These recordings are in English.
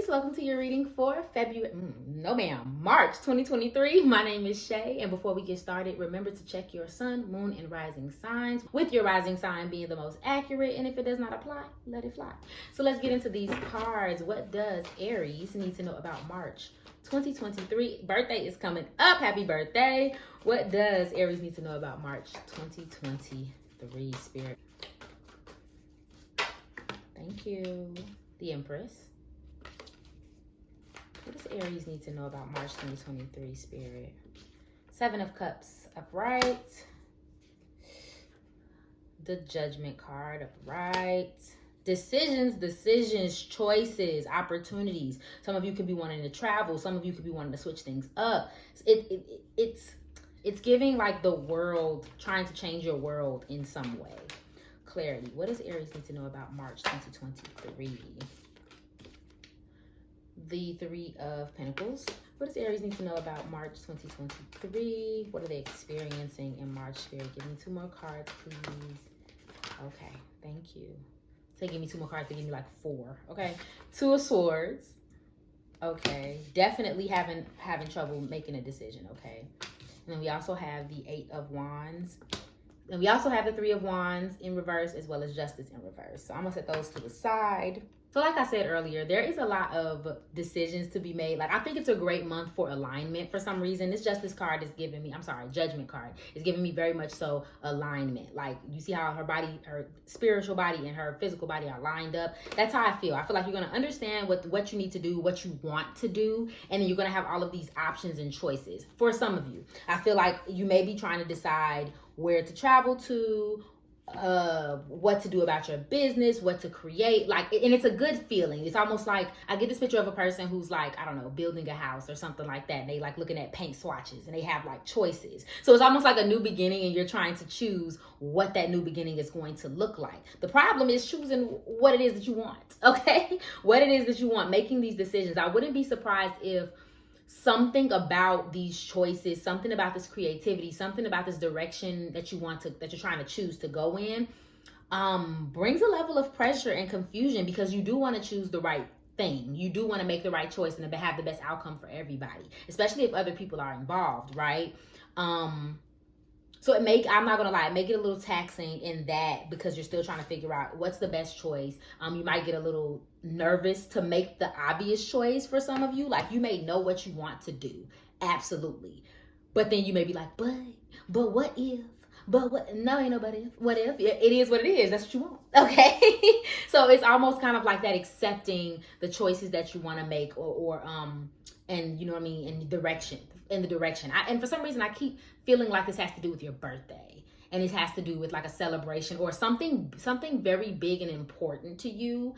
Aries, welcome to your reading for March 2023. My name is Shay, and before we get started, remember to check your sun, moon, and rising signs, with your rising sign being the most accurate, and if it does not apply, let it fly. So let's get into these cards. What does Aries need to know about March 2023? Birthday is coming up. Happy birthday. What does Aries need to know about March 2023, Spirit? Thank you. The Empress. What does Aries need to know about March 2023, Spirit? Seven of Cups upright. The Judgment card upright. Decisions, choices, opportunities. Some of you could be wanting to travel. Some of you could be wanting to switch things up. It's giving like the world, trying to change your world in some way. Clarity. What does Aries need to know about March 2023? The Three of Pentacles. What does Aries need to know about March 2023? What are they experiencing in March, Spirit? Give me two more cards, please. Okay, thank you. So give me two more cards. They give me like four. Okay, Two of Swords. Okay, definitely having trouble making a decision. Okay, and then we also have the Eight of Wands. And we also have the Three of Wands in reverse, as well as Justice in reverse. So I'm going to set those to the side. So like I said earlier, there is a lot of decisions to be made. Like, I think it's a great month for alignment for some reason. This Justice card is giving me, Judgment card is giving me very much so alignment. Like, you see how her body, her spiritual body and her physical body are lined up. That's how I feel. I feel like you're going to understand what you need to do, what you want to do. And then you're going to have all of these options and choices. For some of you, I feel like you may be trying to decide where to travel to, what to do about your business, what to create, like, and it's a good feeling. It's almost like I get this picture of a person who's like, I don't know, building a house or something like that. And they like looking at paint swatches and they have like choices. So it's almost like a new beginning and you're trying to choose what that new beginning is going to look like. The problem is choosing what it is that you want, okay? What it is that you want, making these decisions. I wouldn't be surprised if something about these choices, something about this creativity, something about this direction that you're trying to choose to go in, brings a level of pressure and confusion, because you do want to choose the right thing. You do want to make the right choice and have the best outcome for everybody, especially if other people are involved, right? So I'm not gonna lie, make it a little taxing in that, because you're still trying to figure out what's the best choice. You might get a little nervous to make the obvious choice for some of you. Like, you may know what you want to do, absolutely, but then you may be like, but what if? But what? No, ain't no but if. What if? It is what it is. That's what you want. Okay. So it's almost kind of like that, accepting the choices that you want to make, or and you know what I mean, in the direction. And for some reason, I keep feeling like this has to do with your birthday, and it has to do with like a celebration or something very big and important to you.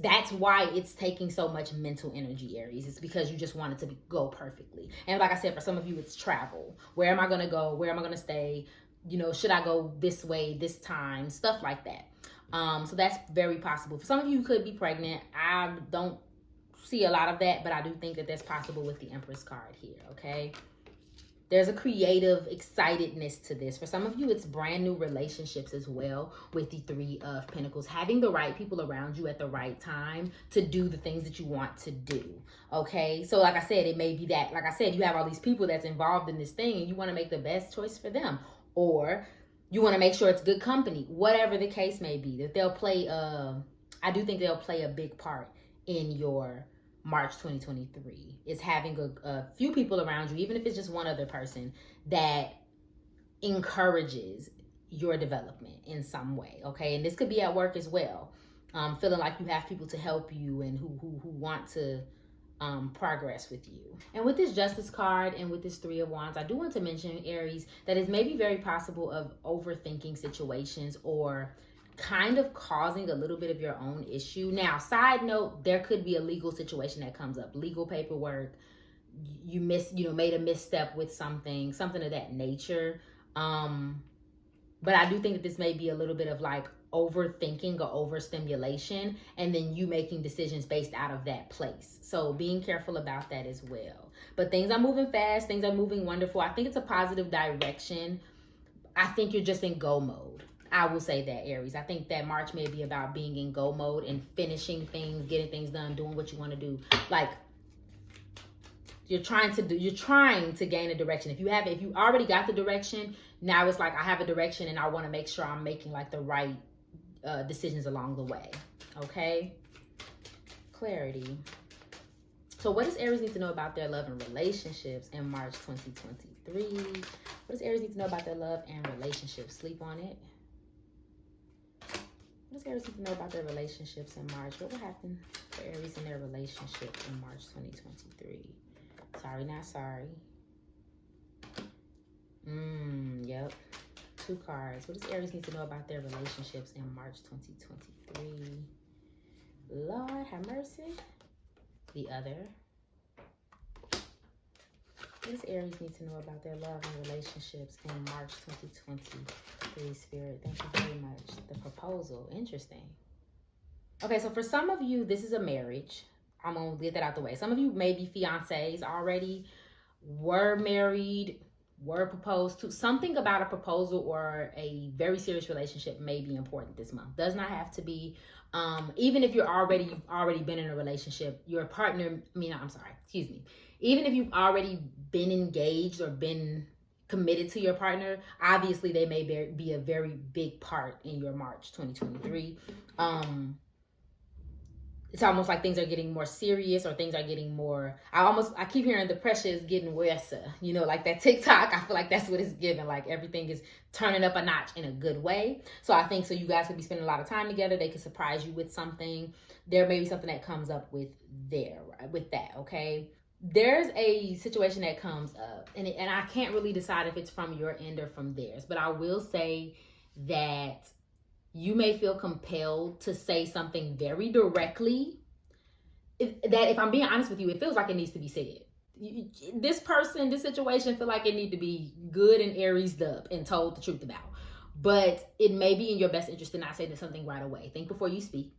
That's why it's taking so much mental energy, Aries. It's because you just want it to go perfectly. And like I said, for some of you, it's travel. Where am I going to go? Where am I going to stay? You know, should I go this way, this time? Stuff like that. So that's very possible. For some of you, could be pregnant. I don't see a lot of that, but I do think that that's possible with the Empress card here, okay? There's a creative excitedness to this. For some of you, it's brand new relationships as well, with the Three of Pentacles. Having the right people around you at the right time to do the things that you want to do, okay? So like I said, it may be that, like I said, you have all these people that's involved in this thing and you want to make the best choice for them. Or you want to make sure it's good company, whatever the case may be. That they'll play, I do think they'll play a big part in your March 2023. Is having a few people around you, even if it's just one other person, that encourages your development in some way, okay? And this could be at work as well. Feeling like you have people to help you and who want to progress with you. And with this Justice card and with this Three of Wands, I do want to mention, Aries, that it's maybe very possible of overthinking situations or kind of causing a little bit of your own issue. Now, side note, there could be a legal situation that comes up, legal paperwork. You made a misstep with something of that nature. But I do think that this may be a little bit of like overthinking or overstimulation, and then you making decisions based out of that place. So being careful about that as well. But things are moving fast. Things are moving wonderful. I think it's a positive direction. I think you're just in go mode. I will say that, Aries. I think that March may be about being in go mode and finishing things, getting things done, doing what you want to do. Like, you're trying to gain a direction. If you already got the direction, now it's like, I have a direction and I want to make sure I'm making like the right decisions along the way. Okay. Clarity. So what does Aries need to know about their love and relationships in March 2023? What does Aries need to know about their love and relationships? Sleep on it. What does Aries need to know about their relationships in March? What will happen for Aries in their relationship in March 2023? Sorry, not sorry. Yep. 2 cards. What does Aries need to know about their relationships in March 2023? Lord have mercy. The other. What does Aries need to know about their love and relationships in March 2023, Spirit? Thank you very much. The proposal. Interesting. Okay, so for some of you, this is a marriage. I'm going to get that out the way. Some of you may be fiancés already, were married, were proposed to. Something about a proposal or a very serious relationship may be important this month. Does not have to be. Even if you've already been in a relationship, your partner, even if you've already been engaged or been committed to your partner, obviously they may be a very big part in your March 2023. It's almost like things are getting more serious, or things are getting more, I keep hearing the pressure is getting worse, like that TikTok. I feel like that's what it's giving. Like everything is turning up a notch in a good way. So I think, so you guys could be spending a lot of time together. They could surprise you with something. There may be something that comes up with that, okay? There's a situation that comes up, and I can't really decide if it's from your end or from theirs, but I will say that you may feel compelled to say something very directly. If I'm being honest with you, it feels like it needs to be said. This situation feel like it need to be good and Aries up and told the truth about. But it may be in your best interest to not say something right away. Think before you speak,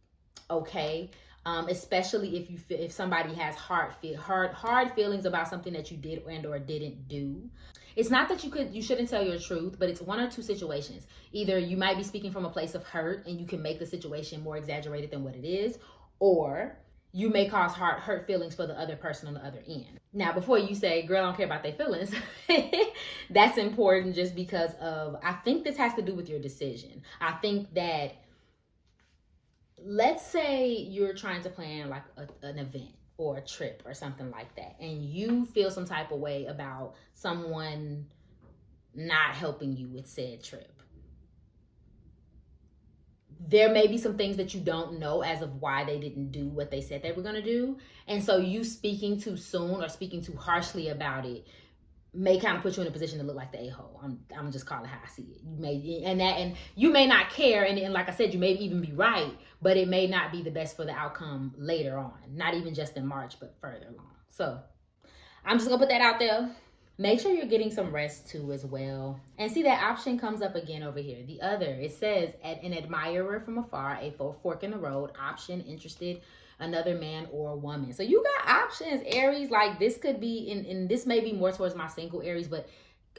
okay? Especially if somebody has hard feelings about something that you did and or didn't do. It's not that you shouldn't tell your truth, but it's one or two situations. Either you might be speaking from a place of hurt and you can make the situation more exaggerated than what it is, or you may cause hurt feelings for the other person on the other end. Now, before you say, girl, I don't care about their feelings, that's important just because I think this has to do with your decision. I think that, let's say you're trying to plan like an event or a trip or something like that, and you feel some type of way about someone not helping you with said trip. There may be some things that you don't know as of why they didn't do what they said they were going to do. And so you speaking too soon or speaking too harshly about it may kind of put you in a position to look like the a-hole. I'm just calling how I see it. And you may not care, and like I said, you may even be right, but it may not be the best for the outcome later on. Not even just in March, but further along. So I'm just gonna put that out there. Make sure you're getting some rest too as well. And see, that option comes up again over here. The other, it says, an admirer from afar, a fork in the road, option, interested, another man or woman. So you got options, Aries. Like this could be in this may be more towards my single Aries, but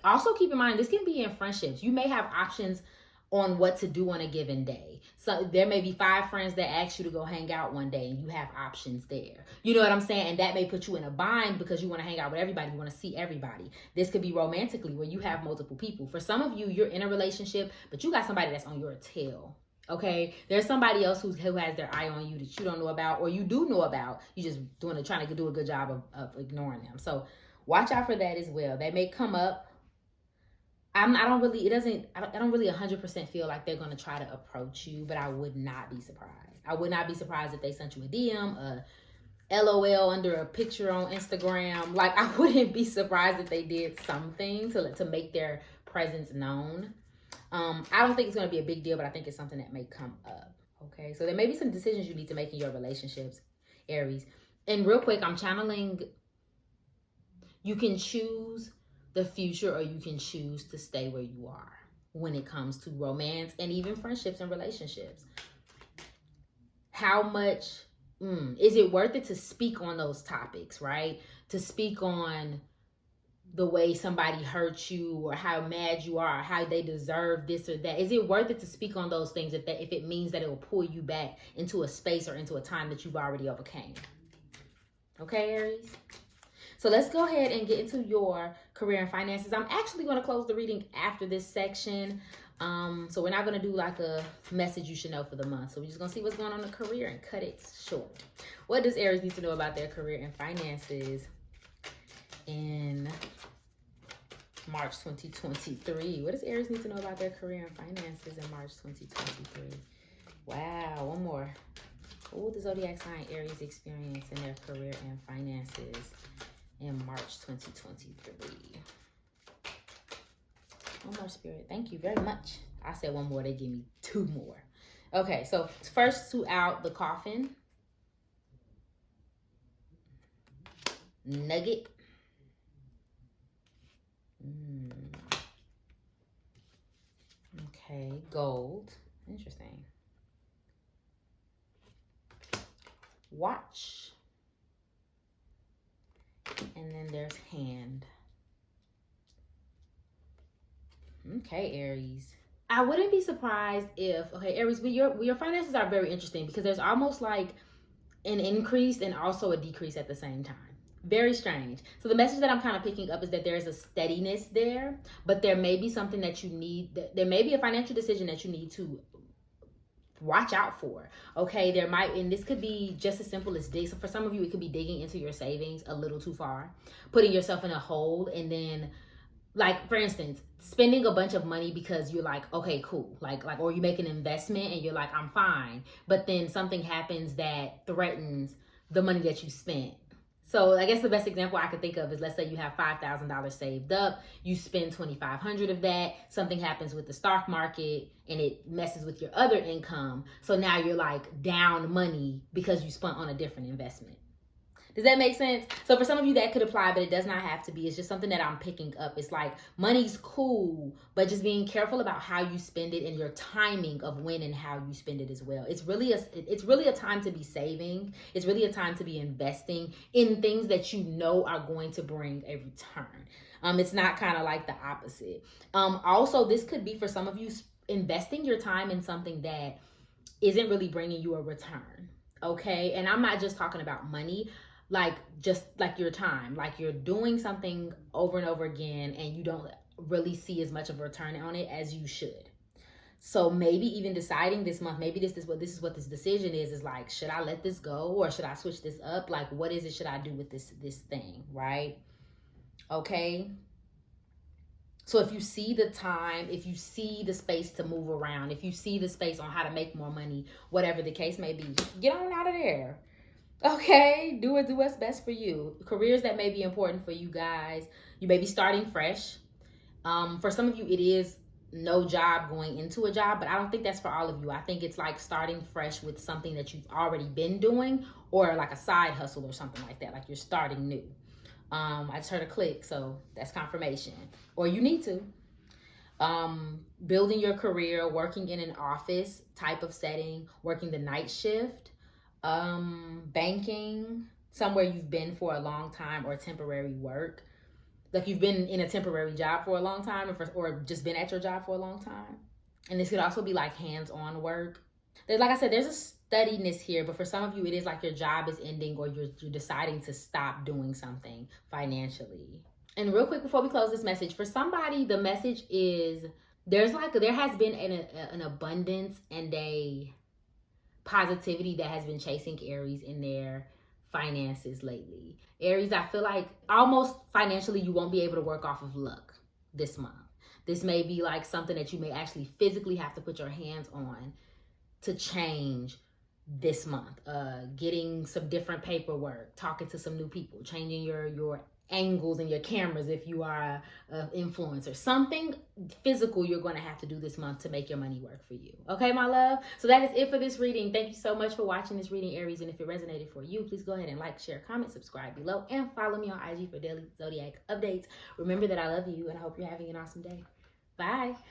also keep in mind this can be in friendships. You may have options on what to do on a given day. So there may be 5 friends that ask you to go hang out one day and you have options there. You know what I'm saying? And that may put you in a bind because you want to hang out with everybody. You want to see everybody. This could be romantically where you have multiple people. For some of you, you're in a relationship, but you got somebody that's on your tail. Okay, there's somebody else who has their eye on you that you don't know about, or you do know about. You just trying to do a good job of ignoring them. So watch out for that as well. They may come up. I don't really 100% feel like they're going to try to approach you, but I would not be surprised. I would not be surprised if they sent you a DM, a LOL under a picture on Instagram. Like, I wouldn't be surprised if they did something to make their presence known. I don't think it's going to be a big deal, but I think it's something that may come up. Okay, so there may be some decisions you need to make in your relationships, Aries. And real quick, I'm channeling, you can choose the future or you can choose to stay where you are when it comes to romance and even friendships and relationships. How much is it worth it to speak on those topics, right? To speak on the way somebody hurt you, or how mad you are, or how they deserve this or that? Is it worth it to speak on those things if it means that it will pull you back into a space or into a time that you've already overcame? Okay, Aries? So let's go ahead and get into your career and finances. I'm actually going to close the reading after this section. So we're not going to do like a message you should know for the month. So we're just going to see what's going on in the career and cut it short. What does Aries need to know about their career and finances in March 2023? What does Aries need to know about their career and finances in March 2023? Wow, one more. What will the zodiac sign Aries experience in their career and finances in March 2023? One more, Spirit. Thank you very much. I said one more. They give me two more. Okay, so first two out, the coffin. Nugget. Okay, gold. Interesting. Watch. And then there's hand. Okay, Aries. I wouldn't be surprised if, okay, Aries, but your finances are very interesting because there's almost like an increase and also a decrease at the same time. Very strange. So the message that I'm kind of picking up is that there is a steadiness there, but there may be something that you need, there may be a financial decision that you need to watch out for. Okay, there might, and this could be just as simple as dig. So for some of you, it could be digging into your savings a little too far, putting yourself in a hole, and then, like, for instance, spending a bunch of money because you're like, okay, cool, like, or you make an investment and you're like, I'm fine, but then something happens that threatens the money that you spent. So I guess the best example I could think of is, let's say you have $5,000 saved up, you spend $2,500 of that, something happens with the stock market and it messes with your other income. So now you're like down money because you spent on a different investment. Does that make sense? So for some of you that could apply, but it does not have to be. It's just something that I'm picking up. It's like money's cool, but just being careful about how you spend it and your timing of when and how you spend it as well. It's really a time to be saving. It's really a time to be investing in things that you know are going to bring a return. It's not kind of like the opposite. Also, this could be for some of you investing your time in something that isn't really bringing you a return. Okay, and I'm not just talking about money. Like, just like your time, like you're doing something over and over again and you don't really see as much of a return on it as you should. So maybe even deciding this month, maybe this is what this decision is like, should I let this go or should I switch this up? Like, what is it should I do with this thing, right? Okay. So if you see the time, if you see the space to move around, if you see the space on how to make more money, whatever the case may be, get on out of there. Okay, do what's best for you. Careers that may be important for you guys. You may be starting fresh. For some of you, it is no job going into a job, but I don't think that's for all of you. I think it's like starting fresh with something that you've already been doing, or like a side hustle or something like that. Like you're starting new. I just heard a click, so that's confirmation. Or you need to. Building your career, working in an office type of setting, working the night shift. Banking, somewhere you've been for a long time, or temporary work, like you've been in a temporary job for a long time, or just been at your job for a long time. And this could also be like hands-on work. Like I said, there's a steadiness here, but for some of you, it is like your job is ending, or you're deciding to stop doing something financially. And real quick before we close this message, for somebody, the message is there has been an abundance and a positivity that has been chasing Aries in their finances lately. Aries, I feel like almost financially you won't be able to work off of luck this month. This may be like something that you may actually physically have to put your hands on to change this month. Getting some different paperwork, talking to some new people, changing your angles and your cameras if you are an influencer. Something physical you're going to have to do this month to make your money work for you. Okay, my love? So that is it for this reading. Thank you so much for watching this reading, Aries. And if it resonated for you, please go ahead and like, share, comment, subscribe below, and follow me on IG for daily zodiac updates. Remember that I love you, and I hope you're having an awesome day. Bye.